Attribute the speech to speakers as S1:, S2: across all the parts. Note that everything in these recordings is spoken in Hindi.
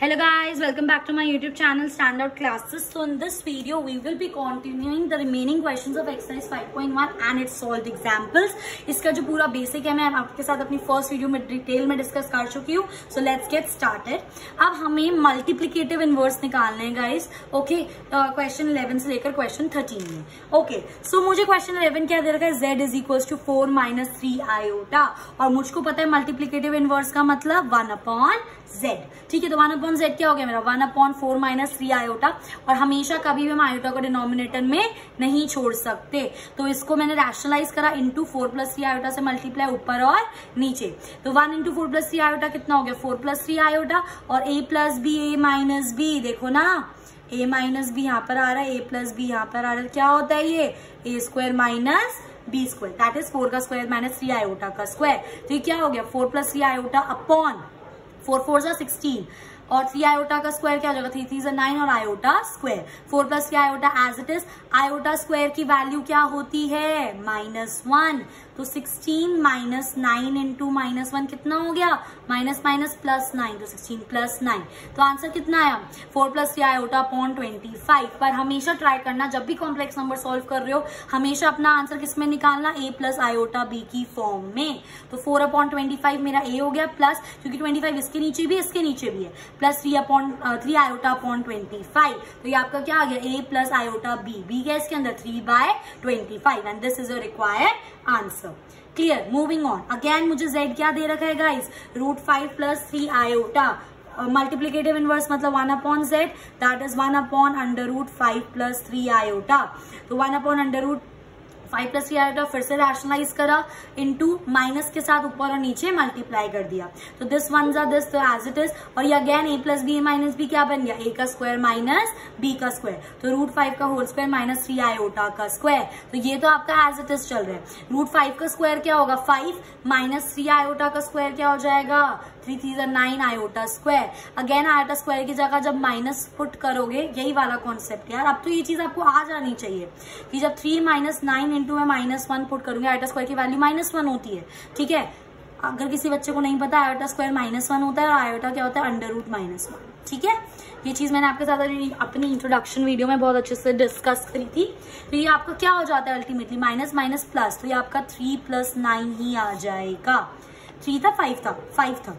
S1: Hello guys, welcome back to my YouTube channel Standout Classes. So in this video we will be continuing the remaining questions of exercise 5.1 and its solved examples. इसका जो पूरा बेसिक है मैं आपके साथ अपनी फर्स्ट वीडियो में डिटेल में डिस्कस कर चुकी हूँ. So let's get started. अब हमें मल्टीप्लिकेटिव इनवर्स निकालने हैं गाइस. ओके, क्वेश्चन 11 से लेकर क्वेश्चन 13 में. ओके, सो मुझे क्वेश्चन 11 क्या दे रखा है, z is equal to 4 minus 3 iota और मुझको पता है मल्टीप्लिकेटिव इनवर्स का मतलब 1 अपॉन z. ठीक है, तो 1 अपॉन z क्या हो गया मेरा 1 अपॉन 4 माइनस 3 आयोटा. और हमेशा कभी भी हम आयोटा को डिनोमिनेटर में नहीं छोड़ सकते, तो इसको मैंने रैशनलाइज करा इंटू 4 प्लस 3 आयोटा से मल्टीप्लाई ऊपर और नीचे. तो 1 इंटू 4 प्लस 3 आयोटा कितना हो गया 4 प्लस 3 आयोटा और a plus b a minus b. देखो ना a माइनस बी यहाँ पर आ रहा है, a प्लस बी यहाँ पर आ रहा है. क्या होता है ये a square minus b square, that is 4 का स्क्वायर माइनस 3 आयोटा का स्क्वायर. तो ये क्या हो गया 4 प्लस 3 आयोटा अपॉन 4 4 16 और 3 आयोटा का स्क्वायर क्या हो जाएगा 3 3 9 और iota square. 4 plus 3 iota as it is. Iota square की वैल्यू क्या होती है -1. तो 16 माइनस 9 इंटू -1 कितना हो गया माइनस माइनस प्लस 9, तो 16 प्लस 9. तो आंसर कितना आया 4 प्लस 3 आयोटा अपॉन 25. पर हमेशा ट्राई करना जब भी कॉम्प्लेक्स नंबर सॉल्व कर रहे हो हमेशा अपना आंसर किसमें निकालना a प्लस आयोटा b की फॉर्म में. तो 4 अपॉन 25 मेरा a हो गया प्लस, क्योंकि 25 इसके नीचे भी इसके नीचे भी है, प्लस 3 आयोटा अपॉन 25. तो ये आपका क्या आ गया a प्लस आयोटा b क्या इसके अंदर 3/25 and this is your required answer. Clear. Moving on. Again मुझे z क्या दे रखा है guys √5 plus 3 iota. Multiplicative inverse मतलब 1 upon z, that is 1 upon √5 plus 3 iota. तो 1 अपॉन √5 प्लस 3 आयोटा फिर से रैशनलाइज करा इंटू माइनस के साथ ऊपर और नीचे मल्टीप्लाई कर दिया. तो दिस वन जा दिस, तो एज इट इज. और ये again a plus b minus b क्या बन गया a का स्क्वायर माइनस b का स्क्वायर. तो √5 का होल स्क्वायर माइनस 3 आयोटा का स्क्वायर. तो ये तो आपका एज इट इज चल रहा है. √5 का स्क्वायर क्या होगा 5 माइनस 3 आयोटा का स्क्वायर क्या हो जाएगा 3 3 9 iota square. Again iota square की जगह जब माइनस पुट करोगे, यही वाला कॉन्सेप्ट यार. अब तो ये चीज आपको आ जानी चाहिए कि जब 3 माइनस 9 इंटू में -1 पुट करूंगी आयोटा स्क्वायर की वैल्यू -1 होती है. ठीक है, अगर किसी बच्चे को नहीं पता आयोटा स्क्वायर -1 होता है और आयोटा क्या होता है √-1. ठीक है, ये चीज मैंने आपके साथ अपनी इंट्रोडक्शन वीडियो में बहुत अच्छे से डिस्कस करी थी. तो ये आपका क्या हो जाता है अल्टीमेटली माइनस माइनस प्लस, तो ये आपका 3 + 9 ही आ जाएगा. 3 था 5 था.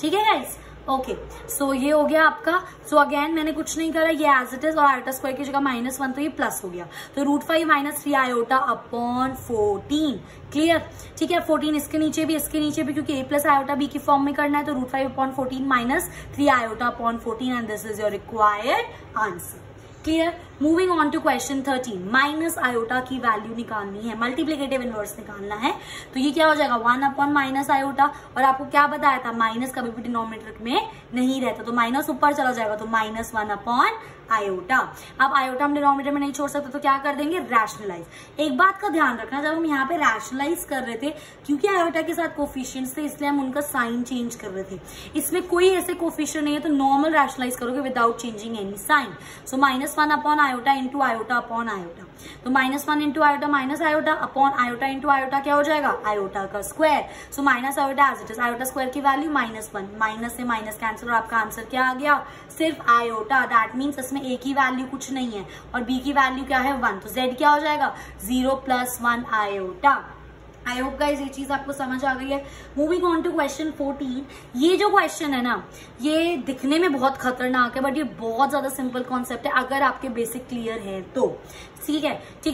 S1: ठीक है गाइस. ओके, सो ये हो गया आपका. सो अगेन मैंने कुछ नहीं करा, ये एज इट इज और आयोटा स्क्वायर की जगह -1 तो ये प्लस हो गया. तो √5 माइनस 3 आयोटा अपॉन 14. क्लियर. ठीक है, 14 इसके नीचे भी क्योंकि a प्लस आयोटा b की फॉर्म में करना है. तो √5 upon 14 minus 3 iota upon 14 and this is your required answer. Clear. Moving on to question 13. Minus iota की वैल्यू निकालनी है, मल्टीप्लिकेटिव इनवर्स निकालना है. तो ये क्या हो जाएगा 1 अपॉन माइनस आयोटा. और आपको क्या बताया था माइनस कभी भी डिनोमिनेटर में नहीं रहता, तो माइनस ऊपर चला जाएगा, तो -1 अपॉन आयोटा. अब आयोटा हम डिनोमिनेटर में नहीं छोड़ सकते, तो क्या कर देंगे रैशनलाइज. एक बात का ध्यान रखना, जब हम यहाँ पे रैशनलाइज कर रहे थे, क्योंकि आयोटा के साथ कोफिशिएंट्स थे इसलिए हम उनका साइन चेंज कर रहे थे. इसमें कोई ऐसे कोफिशिएंट नहीं है, तो नॉर्मल रैशनलाइज करोगे without changing any sign. So -1 upon iota into iota upon iota. तो -1 into iota minus iota upon iota into iota क्या हो जाएगा आयोटा का square. So minus iota as it is. Iota square की वैल्यू -1, माइनस से माइनस कैंसिल और आपका आंसर क्या आ गया सिर्फ आयोटा. दैट मीन्स इसमें a की वैल्यू कुछ नहीं है और b की वैल्यू क्या है 1. तो z क्या हो जाएगा 0 + 1 आयोटा. आई होप गाइस ये चीज आपको समझ आ गई है. Moving on to question 14. ये जो क्वेश्चन है ना, ये दिखने में बहुत खतरनाक है बट ये बहुत ज्यादा सिंपल कॉन्सेप्ट है अगर आपके बेसिक क्लियर है तो. ठीक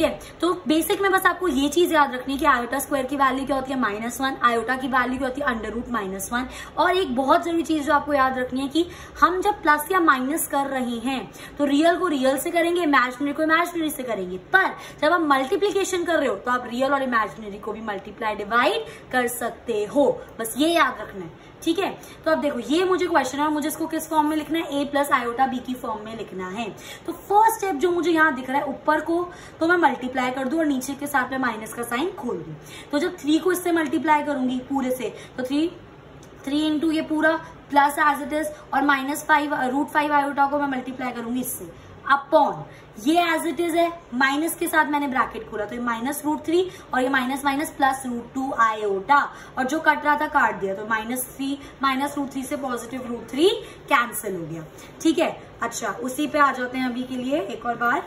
S1: है. तो बेसिक में बस आपको ये चीज याद रखनी है कि आयोटा स्क्वायर की वैल्यू क्या होती है -1, आयोटा की वैल्यू क्या होती है √-1. और एक बहुत जरूरी चीज जो आपको याद रखनी है कि हम जब प्लस या माइनस कर रहे हैं तो रियल को रियल से करेंगे, इमेजिनरी को इमेजिनरी से करेंगे. पर जब आप मल्टीप्लीकेशन कर रहे हो तो आप रियल और इमेजिनरी को भी मल्टीप्लाई डिवाइड कर सकते हो. बस ये याद रखना है. ठीक है, तो अब देखो ये मुझे क्वेश्चन है और मुझे इसको किस फॉर्म में लिखना है a प्लस आयोटा b की फॉर्म में लिखना है. तो फर्स्ट स्टेप जो मुझे यहाँ दिख रहा है ऊपर को तो मैं मल्टीप्लाई कर दूं और नीचे के साथ में माइनस का साइन खोल दूं. तो जब 3 को इससे मल्टीप्लाई करूंगी पूरे से, तो 3 इंटू ये पूरा प्लस एज इट इज और -5 √5 आयोटा को मैं मल्टीप्लाई करूंगी इससे. अपॉन ये एज इट इज है, माइनस के साथ मैंने ब्रैकेट खोला तो ये -√3 और ये माइनस माइनस प्लस √2 आयोटा, और जो कट रहा था काट दिया तो -√3 से पॉजिटिव √3 कैंसिल हो गया। ठीक है, अच्छा उसी पे आ जाते हैं अभी के लिए एक और बार।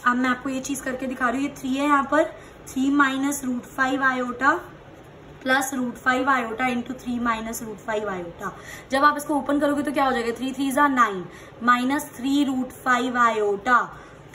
S1: अब मैं आपको ये चीज करके दिखा रही हूँ, ये 3 है यहाँ पर, 3 - √5 iota plus √5 iota into 3 - √5 iota. जब आप इसको ओपन करोगे तो क्या हो जाएगा, 3 3 = 9 minus 3 √5 iota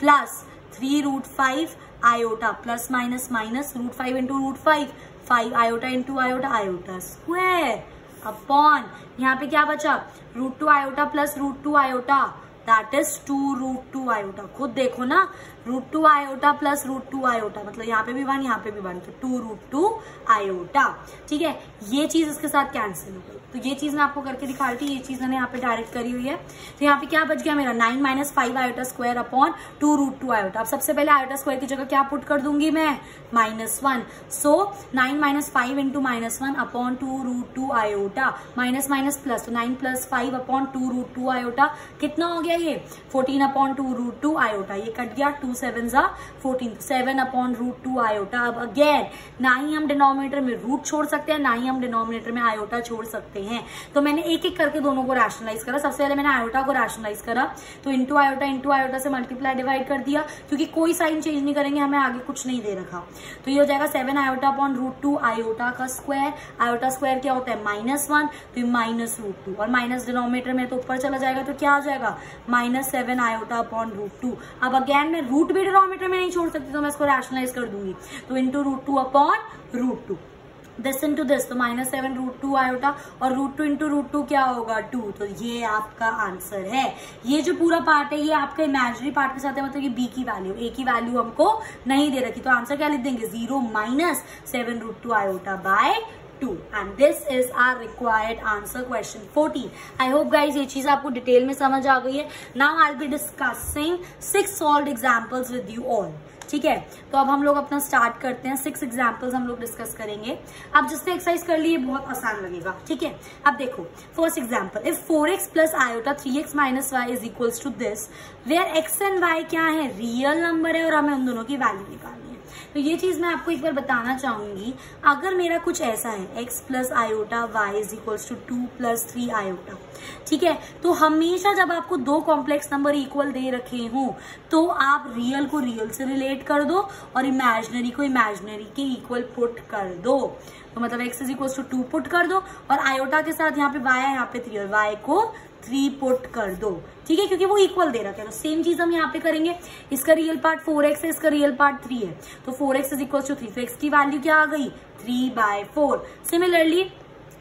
S1: plus 3 √5 iota plus minus minus √5 into √5 5 iota into iota iota square upon यहाँ पे क्या बचा, √2 iota plus √2 iota that is 2 √2 iota. खुद देखो ना, √2 आयोटा प्लस √2 आयोटा मतलब यहाँ पे भी 1 यहाँ पे भी 1 तो 2 √2 आयोटा। ठीक है, ये चीज इसके साथ कैंसिल हो गई। तो ये चीज मैं आपको करके दिखा रही थी, ये चीज मैंने यहाँ पे डायरेक्ट करी हुई है। तो यहाँ पे क्या बच गया मेरा, 9 - 5 आयोटा स्क्वायर अपॉन 2 √2 आयोटा। अब सबसे पहले आयोटा स्क्वायर की जगह क्या पुट कर दूंगी मैं, -1। सो 9 - 5 into -1 upon 2 √2 iota, minus minus plus तो 9 + 5 अपॉन 2 √2 आयोटा। कितना हो गया ये, 14 अपॉन 2 √2 आयोटा। ये कट गया, 2 7 = 14, 7 अपॉन √2 आयोटा। अब अगेन ना ही हम डिनोमिनेटर में रूट छोड़ सकते हैं, ना ही हम डिनोमिनेटर में आयोटा छोड़ सकते हैं। तो मैंने एक एक करके दोनों को रैशनलाइज करा। सबसे पहले मैंने आयोटा को रैशनलाइज करा, तो इंटू आयोटा से मल्टीप्लाई डिवाइड कर दिया, क्योंकि कोई साइन चेंज नहीं करेंगे, हमें आगे कुछ नहीं दे रखा। तो ये हो जाएगा 7 आयोटा अपॉन √2 आयोटा का स्क्वायर। आयोटा स्क्वायर क्या होता है, -1 तो -√2 और माइनस डिनोमिनेटर में तो ऊपर चला जाएगा तो क्या आ जाएगा, -7 आयोटा अपॉन √2। अब अगेन मैं रूट भी डिनोमिनेटर में नहीं छोड़ सकती तो मैं इसको रैशनलाइज कर दूंगी, तो into √2 upon √2, this into this तो -7 √2 आयोटा और √2 इंटू √2 क्या होगा 2। तो ये आपका आंसर है। ये जो पूरा पार्ट है ये आपका इमेजिनरी पार्ट के साथ है, मतलब ये बी की वैल्यू, ए की वैल्यू हमको नहीं दे रखी। तो आंसर क्या लिख देंगे, 0 - 7 √2 iota bye 2 and this is our required answer question 14. I hope guys ये चीज आपको डिटेल में समझ आ गई है। Now I'll be discussing 6 solved examples with you all. ठीक है, तो अब हम लोग अपना स्टार्ट करते हैं। 6 एग्जाम्पल्स हम लोग डिस्कस करेंगे। अब जिसने एक्सरसाइज कर ली है बहुत आसान लगेगा। ठीक है, अब देखो first example, if 4x plus iota 3x minus y is equals to this, where x and y क्या है, रियल नंबर है और हमें उन दोनों की वैल्यू निकालनी है। तो ये चीज मैं आपको एक बार बताना चाहूंगी, अगर मेरा कुछ ऐसा है x plus iota y is equals to 2 + 3 iota, ठीक है, तो हमेशा जब आपको 2 कॉम्प्लेक्स नंबर इक्वल दे रखे हो तो आप रियल को रियल से रिलेट कर दो और इमेजिनरी को इमेजिनरी के इक्वल पुट कर दो। तो मतलब x is equals to 2 put कर दो और आयोटा के साथ यहाँ पे y है, यहाँ पे 3 और y को 3 पुट कर दो। ठीक है, क्योंकि वो इक्वल दे रखे हैं। तो सेम चीज हम यहाँ पे करेंगे। इसका रियल पार्ट 4x है, इसका रियल पार्ट 3 है, तो 4x इज इक्वल टू 3, तो x की वैल्यू क्या आ गई 3/4। सिमिलरली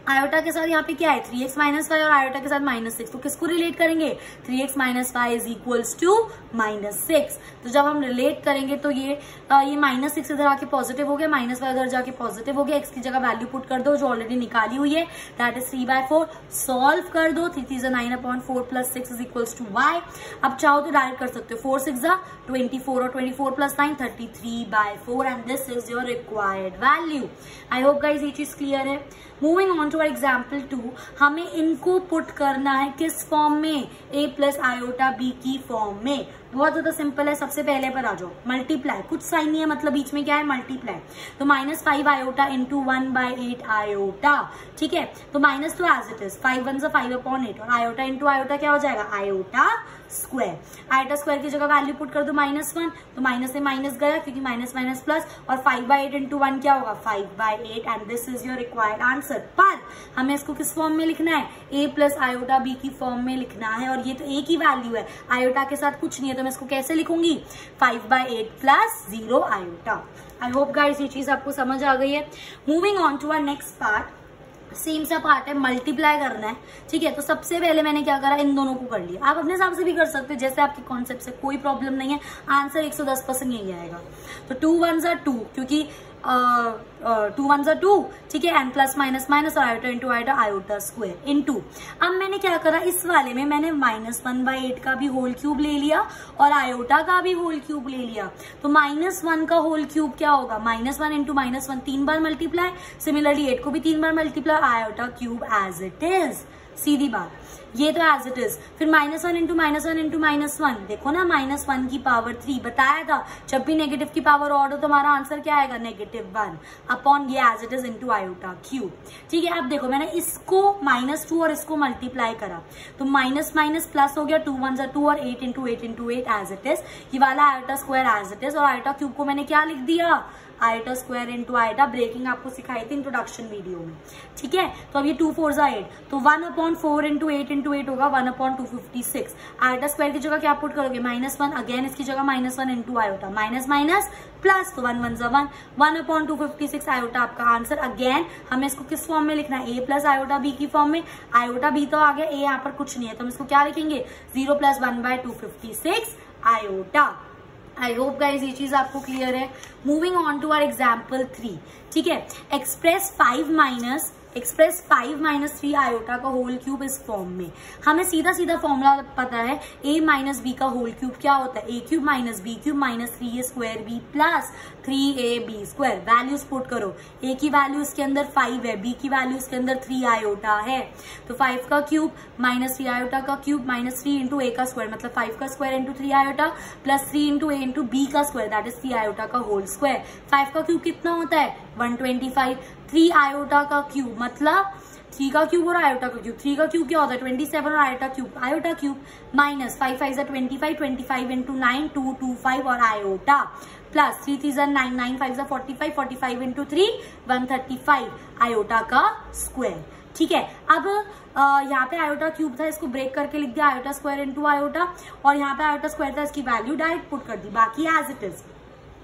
S1: आयोटा के साथ यहाँ पे क्या है 3x माइनस वाई और आयोटा के साथ -6, तो किसको रिलेट करेंगे 3x minus y is equals to -6। तो जब हम रिलेट करेंगे तो ये -6 इधर आके पॉजिटिव हो गया, माइनस वाई उधर जाके पॉजिटिव हो गया। x की जगह वैल्यू पुट कर दो जो ऑलरेडी निकाली हुई है, दैट इज 3/4। सॉल्व कर दो, 3 3 = 9/4 + 6 इज इक्वल्स टू y। अब चाहो तो डायरेक्ट कर सकते हो, 4 6 = 24 और 24 + 9 33/4 and this is your required value. I hope guys ये चीज क्लियर है। मूविंग ऑन टू एग्जाम्पल 2, हमें इनको पुट करना है किस फॉर्म में, a प्लस आयोटा b की फॉर्म में। बहुत ज्यादा सिंपल है। सबसे पहले पर आ जाओ, मल्टीप्लाई, कुछ साइन नहीं है मतलब बीच में क्या है मल्टीप्लाई, तो -5 आयोटा इंटू 1/8 आयोटा। ठीक है, तो माइनस तो एज इट इज, 5 1 = 5/8 और आयोटा इंटू आयोटा क्या हो जाएगा आयोटा स्क्वायर। आयोटा स्क्वायर की जगह वैल्यू पुट कर दो -1, तो माइनस से माइनस गया क्योंकि माइनस माइनस प्लस, और 5/8 इंटू 1 क्या होगा 5/8 and this is your required answer. पर हमें इसको किस फॉर्म में लिखना है, a प्लस आयोटा b की फॉर्म में लिखना है, और ये तो a की वैल्यू है, आयोटा के साथ कुछ नहीं है, तो मैं इसको कैसे लिखूंगी 5/8 + 0 आयोटा। आई होप गाइस ये चीज आपको समझ आ गई है। Moving on to our next part, same सा पार्ट है, मल्टीप्लाई करना है। ठीक है, तो सबसे पहले मैंने क्या करा, इन दोनों को कर लिया। आप अपने हिसाब से भी कर सकते हैं, जैसे आपके कॉन्सेप्ट से, कोई प्रॉब्लम नहीं है, आंसर 110% यही आएगा। तो 2 1 = 2, क्योंकि 2 1 = 2, ठीक है, एंड प्लस माइनस माइनस और iota into iota iota square into. अब मैंने क्या करा, इस वाले में मैंने -1/8 का भी होल क्यूब ले लिया और आयोटा का भी होल क्यूब ले लिया। तो -1 का होल क्यूब क्या होगा, -1 इंटू -1 3 बार मल्टीप्लाई, सिमिलरली 8 को भी 3 बार multiply, iota cube as it is, सीधी बात। ये तो एज इट इज। फिर -1 इंटू -1 देखो ना, -1 की पावर 3 बताया था, जब भी नेगेटिव की पावर ऑड हो तो हमारा आंसर क्या आएगा, -1 अपॉन ये as it is into iota cube. ठीक है, अब देखो मैंने इसको -2 और इसको मल्टीप्लाई करा तो माइनस माइनस प्लस हो गया, 2 1 जा 2 और 8 into 8 into 8 as it is. ये वाला iota square as it is, और आयोटा क्यूब को मैंने क्या लिख दिया, iota square into iota. Breaking आपको सिखाई थी इंट्रोडक्शन वीडियो में। ठीक है, तो अब ये 2 4 8 तो 1/4 इंटू 8 इंटू 8 होगा 1/256। आयोटा स्क्वायर की जगह क्या पुट करोगे, -1, अगेन इसकी जगह -1 into iota, minus minus plus, तो 1 1 जा 1, 1/256 आयोटा आपका आंसर। अगेन हमें इसको किस फॉर्म में लिखना है, a प्लस आयोटा b की फॉर्म में। आयोटा b तो आ गया, a यहाँ पर कुछ नहीं है तो हम इसको क्या लिखेंगे, 0 + 1/256 आयोटा। आई होप गाइज ये चीज आपको क्लियर है। Moving on to our example 3। ठीक है, एक्सप्रेस 5 - 3 आयोटा का होल क्यूब इस फॉर्म में। हमें सीधा सीधा फॉर्मूला पता है, a - b का होल क्यूब क्या होता है, a³ - b³ - 3a² b plus 3ab square. Values put करो, a की वैल्यू इसके अंदर 5 है, b की वैल्यू इसके अंदर 3 आयोटा है, तो 5 का क्यूब माइनस 3 आयोटा का क्यूब माइनस 3 इंटू a का स्क्वायर, मतलब 5 का square into 3 iota plus 3 into a into b का स्क्वायर, दैट इज 3 आयोटा का होल स्क्वायर। 5 का क्यूब कितना होता है, 125। 3 आयोटा का क्यूब मतलब 3 का क्यूब और आयोटा का क्यूब, 3 का क्यूब क्या होता है 27 और आयोटा क्यूब माइनस 5 5 जा 25, 25 इंटू 9 225 और आयोटा प्लस 3 3 जा 9, 9 5 जा 45, 45 इंटू 3 135 आयोटा का स्क्वायर। ठीक है, अब यहाँ पे आयोटा क्यूब था, इसको ब्रेक करके लिख दिया आयोटा स्क्वायर इंटू आयोटा, और यहाँ पे आयोटा स्क्वायर था, इसकी वैल्यू डायरेक्ट पुट कर दी, बाकी एज इट इज।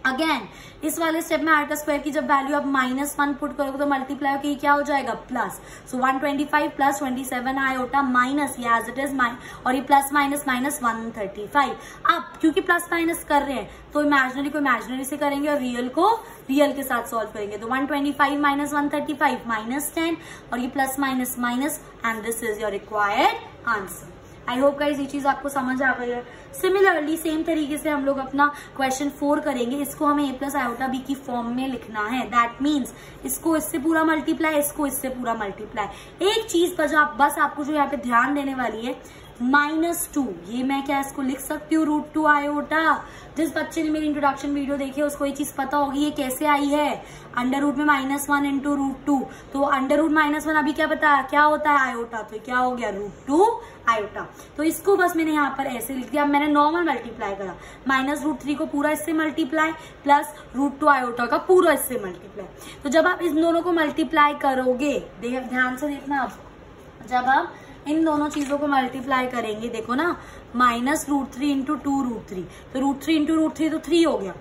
S1: अगेन इस वाले स्टेप में आयोटा स्क्वायर की जब वैल्यू अब -1 पुट करोगे तो मल्टीप्लाई होकर क्या हो जाएगा, प्लस। सो 125 प्लस 27 आयोटा माइनस ये एज इट इज और ये प्लस माइनस माइनस 135। अब क्योंकि प्लस माइनस कर रहे हैं तो इमेजिनरी को इमेजिनरी से करेंगे और रियल को रियल के साथ सॉल्व करेंगे, तो 125 माइनस 135 माइनस 10 और ये plus minus minus and this is your required answer. I hope guys ये चीज आपको समझ आ गई है। सिमिलरली सेम तरीके से हम लोग अपना क्वेश्चन 4 करेंगे। इसको हमें a प्लस आयोटा b की फॉर्म में लिखना है, दैट मीन्स इसको इससे पूरा मल्टीप्लाई, इसको इससे पूरा मल्टीप्लाई। एक चीज बस आपको जो यहाँ पे ध्यान देने वाली है, -2 ये मैं क्या इसको लिख सकती हूँ √2 आयोटा। जिस बच्चे ने मेरी इंट्रोडक्शन वीडियो देखी है उसको ये चीज पता होगी ये कैसे आई है, अंडर रूट में -1 इंटू √2, तो अंडर रूट -1 अभी क्या बताया क्या होता है आयोटा, तो क्या हो गया √2 आयोटा। तो इसको बस मैंने यहाँ पर ऐसे लिख दिया। अब मैंने नॉर्मल मल्टीप्लाई करा, -√3 को पूरा इससे मल्टीप्लाई प्लस √2 आयोटा का पूरा इससे मल्टीप्लाई। तो जब आप इन दोनों को मल्टीप्लाई करोगे, ध्यान से देखना, अब जब आप इन दोनों चीजों को मल्टीप्लाई करेंगे, देखो ना, -√3 इंटू 2√3, तो √3 इंटू √3 तो 3 हो गया,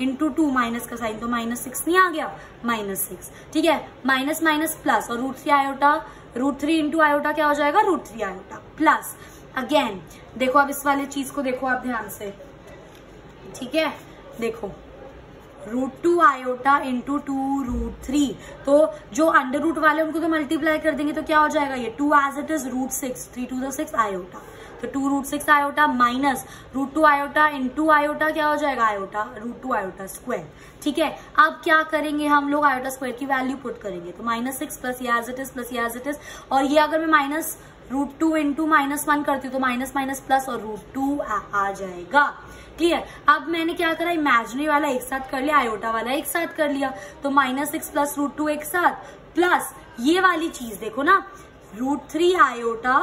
S1: इंटू 2 माइनस का साइन तो -6 नहीं आ गया, -6। ठीक है, माइनस माइनस प्लस और √3 आयोटा, √3 इंटू आयोटा क्या हो जाएगा, √3 आयोटा प्लस। अगेन देखो अब इस वाले चीज को देखो आप ध्यान से, ठीक है, देखो √2 आयोटा इंटू 2√3, तो जो अंडर रूट वाले उनको तो मल्टीप्लाई कर देंगे तो क्या हो जाएगा, ये 2 एज इट इज √6, 3 2 6 आयोटा, तो 2√6 iota minus √2 iota into iota क्या हो जाएगा आयोटा, √2 आयोटा स्क्वायर। ठीक है, अब क्या करेंगे हम लोग, आयोटा स्क्वायर की वैल्यू पुट करेंगे, तो -6 प्लस ये एज इट इज प्लस ये एज इट इज, और ये अगर मैं -√2 इंटू -1 करती हूँ तो माइनस माइनस प्लस और √2 आ जाएगा। क्लियर। अब मैंने क्या करा, इमेजिनरी वाला एक साथ कर लिया, आयोटा वाला एक साथ कर लिया, तो -6 प्लस √2 एक साथ प्लस ये वाली चीज देखो ना, √3 आयोटा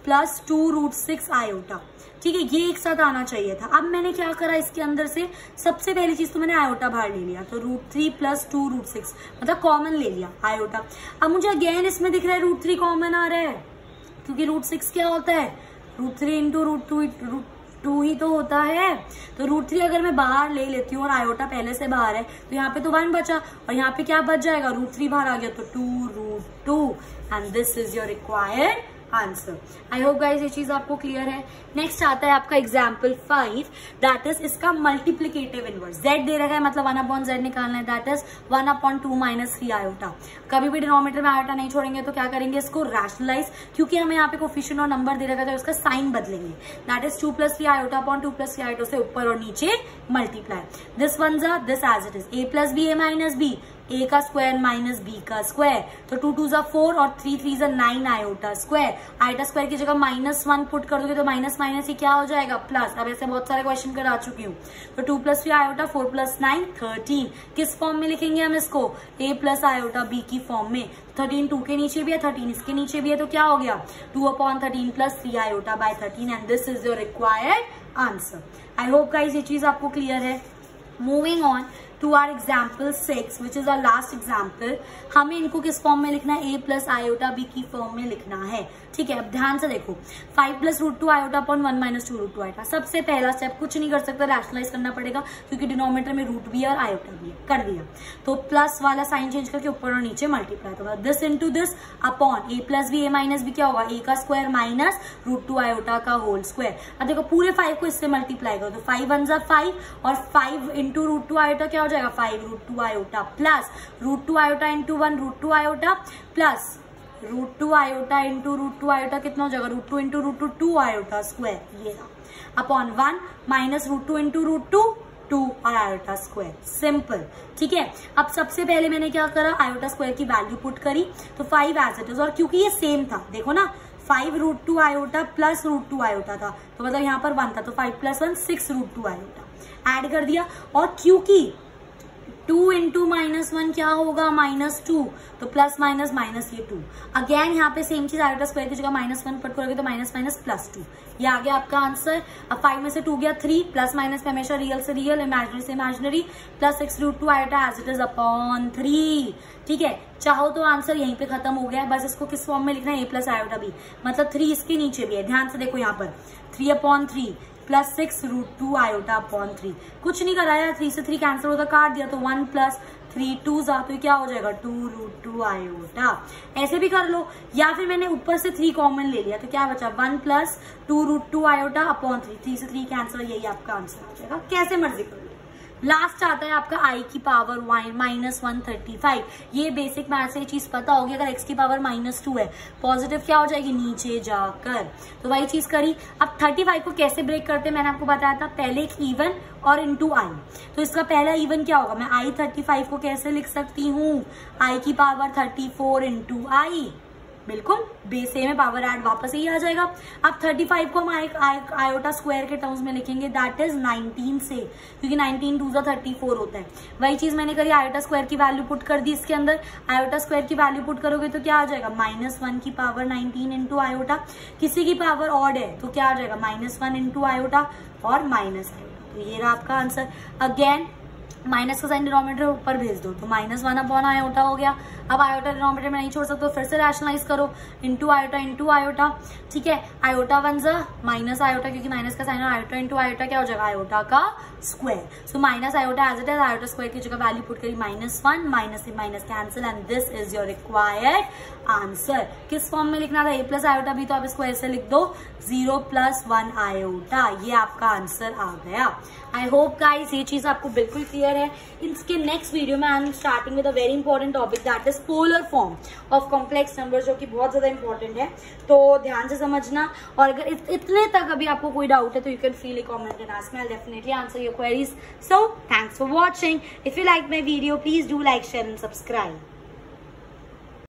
S1: प्लस 2√6 आयोटा। ठीक है, ये एक साथ आना चाहिए था। अब मैंने क्या करा, इसके अंदर से सबसे पहली चीज तो मैंने आयोटा बाहर ले लिया, तो √3 प्लस 2√6 मतलब कॉमन ले लिया आयोटा। अब मुझे अगेन इसमें दिख रहा है √3 कॉमन आ रहा है, क्योंकि √6 क्या होता है, √3 इंटू √2 ही तो होता है, तो √3 अगर मैं बाहर ले लेती हूँ और आयोटा पहले से बाहर है तो यहाँ पे तो 1 बचा और यहाँ पे क्या बच जाएगा, √3 बाहर आ गया तो 2√2 and this is your required answer. I hope guys ये चीज आपको क्लियर है। नेक्स्ट आता है आपका एग्जाम्पल 5, दैट इज इसका मल्टीप्लीकेटिव इनवर्स। z दे रखा है मतलब 1/z निकालना है, दैट इज 1/2 - 3 आयोटा। कभी भी डिनोमिनेटर में आयोटा नहीं छोड़ेंगे तो क्या करेंगे, इसको रैशनलाइज, क्योंकि हमें यहाँ पे कोफिशिएंट और नंबर दे रखा है तो इसका साइन बदलेंगे, that is 2 + 3 iota upon 2 + 3 iota से ऊपर और नीचे मल्टीप्लाई, दिस वन जा this as it is, a + b a - b a का स्क्वायर माइनस b का स्क्वायर, तो 2 2 4 और 3 3 9 आयोटा स्क्वायर। आयोटा स्क्वायर की जगह -1 पुट कर दोगे तो माइनस माइनस ही क्या हो जाएगा प्लस। अब ऐसे बहुत सारे क्वेश्चन करा चुकी हूँ। तो 2 + 3 आयोटा 4 + 9 13। किस फॉर्म में लिखेंगे हम इसको? a + आयोटा b की फॉर्म में। 13 2 के नीचे भी है, 13 इसके नीचे भी है, तो क्या हो गया 2/13 + 3 आयोटा by 13 and this is your required answer. I hope guys ये चीज आपको क्लियर है। Moving on to our example 6 which is our last example. हमें इनको किस फॉर्म में लिखना है? a + आयोटा b की फॉर्म में लिखना है। ठीक है, अब ध्यान से देखो 5 + √2 आयोटा अपॉन 1 - 2 √2 आयोटा। सबसे पहला स्टेप कुछ नहीं कर सकता, रैशनलाइज करना पड़ेगा क्योंकि डिनोमिनेटर में रूट भी है और आयोटा भी है। कर दिया तो प्लस वाला साइन चेंज करके ऊपर और नीचे मल्टीप्लाई, तो this into this upon a + b a - b क्या होगा? a का स्क्वायर माइनस √2 आयोटा का होल स्क्वायर। अब देखो पूरे 5 को इससे मल्टीप्लाई करो तो 5 1 = 5 और 5 इंटू √2 आयोटा क्या हो जाएगा? 5 √2 iota plus √2 iota into 1 √2 iota plus √2 iota into √2 iota कितना हो जाएगा? √2 इंटू √2 2 आयोटा स्क्वायर, ये रहा upon 1 minus √2 into √2 2 iota square. Simple. ठीक है, अब सबसे पहले मैंने क्या करा? आयोटा स्क्वायर की वैल्यू पुट करी तो 5 एज इट इज, और क्योंकि ये सेम था देखो ना 5 √2 आयोटा प्लस √2 आयोटा था तो मतलब यहाँ पर 1 था तो 5 + 1 6 √2 आयोटा ऐड कर दिया। और क्योंकि 2 इंटू -1 क्या होगा? -2, तो प्लस माइनस माइनस ये 2। अगेन यहाँ पे सेम चीज आयोटा स्क्वायर की जगह -1 पुट करोगे तो माइनस माइनस +2। ये आ गया आपका आंसर। अब 5 में से 2 गया 3, प्लस माइनस में हमेशा रियल से रियल, इमेजिनरी से imaginary, plus 6 √2 iota as it is upon 3। ठीक है, चाहो तो आंसर यहीं पे खत्म हो गया है। बस इसको किस फॉर्म में लिखना है? a + आयोटा b, मतलब 3 इसके नीचे भी है। ध्यान से देखो यहाँ पर 3/3 प्लस 6 √2 आयोटा अपॉन 3। कुछ नहीं कराया, 3 से 3 कैंसिल होता, काट दिया तो 1 + 3 2 तो क्या हो जाएगा? 2 √2 आयोटा। ऐसे भी कर लो, या फिर मैंने ऊपर से 3 कॉमन ले लिया तो क्या बचा? 1 + 2 √2 आयोटा अपॉन 3। 3 से 3 कैंसिल, यही आपका आंसर आ जाएगा। कैसे मर्जी कर लो। लास्ट आता है आपका i की पावर -135। ये बेसिक मैथ से ये चीज पता होगी। अगर x की पावर -2 है पॉजिटिव क्या हो जाएगी? नीचे जाकर। तो वही चीज करी। अब 35 को कैसे ब्रेक करते हैं मैंने आपको बताया था, पहले एक इवन और इंटू i। तो इसका पहला इवन क्या होगा? मैं i 35 को कैसे लिख सकती हूँ? i की पावर 34 इंटू i। बिल्कुल बेस सेम है, पावर ऐड वापस ही आ जाएगा। अब 35 को हम आयोटा स्क्वायर के टर्म्स में लिखेंगे, दैट इज 19 से, क्योंकि 19 2 34 होता है। वही चीज मैंने करी, आयोटा स्क्वायर की वैल्यू पुट कर दी इसके अंदर। आयोटा स्क्वायर की वैल्यू पुट करोगे तो क्या आ जाएगा? -1 की पावर 19 इंटू आयोटा। किसी की पावर ऑड है तो क्या आ जाएगा? -1 इंटू आयोटा और माइनस आयोटा। तो ये रहा आपका आंसर। अगेन माइनस का साइन डिनोमिनेटर ऊपर भेज दो तो -1 अपॉन आयोटा हो गया। अब आयोटा डिनोमिनेटर में नहीं छोड़ सकते तो फिर से रैशनलाइज करो, इंटू आयोटा। ठीक है, आयोटा 1 ज़ा माइनस आयोटा, क्योंकि माइनस का साइन है, आयोटा इंटू आयोटा क्या हो जाएगा? आयोटा का square. So minus iota as it is, iota square की जगह वैल्यू पुट करी -1, माइनस से minus cancel and this is your required answer. किस फॉर्म में लिखना था? a + आयोटा b, तो आप स्क्वायर से लिख दो 0 + 1 आयोटा। ये आपका आंसर आ गया। आई होप गाइस ये चीज आपको बिल्कुल क्लियर है। इसके नेक्स्ट वीडियो में I am starting with a very important topic, that is polar form of complex number, जो कि बहुत ज्यादा इंपॉर्टेंट है। तो ध्यान से समझना, और अगर इतने तक अभी आपको कोई डाउट है तो you can feel a comment and ask me. I'll definitely answer your queries. So thanks for watching. If you like my video, please do like, share and subscribe.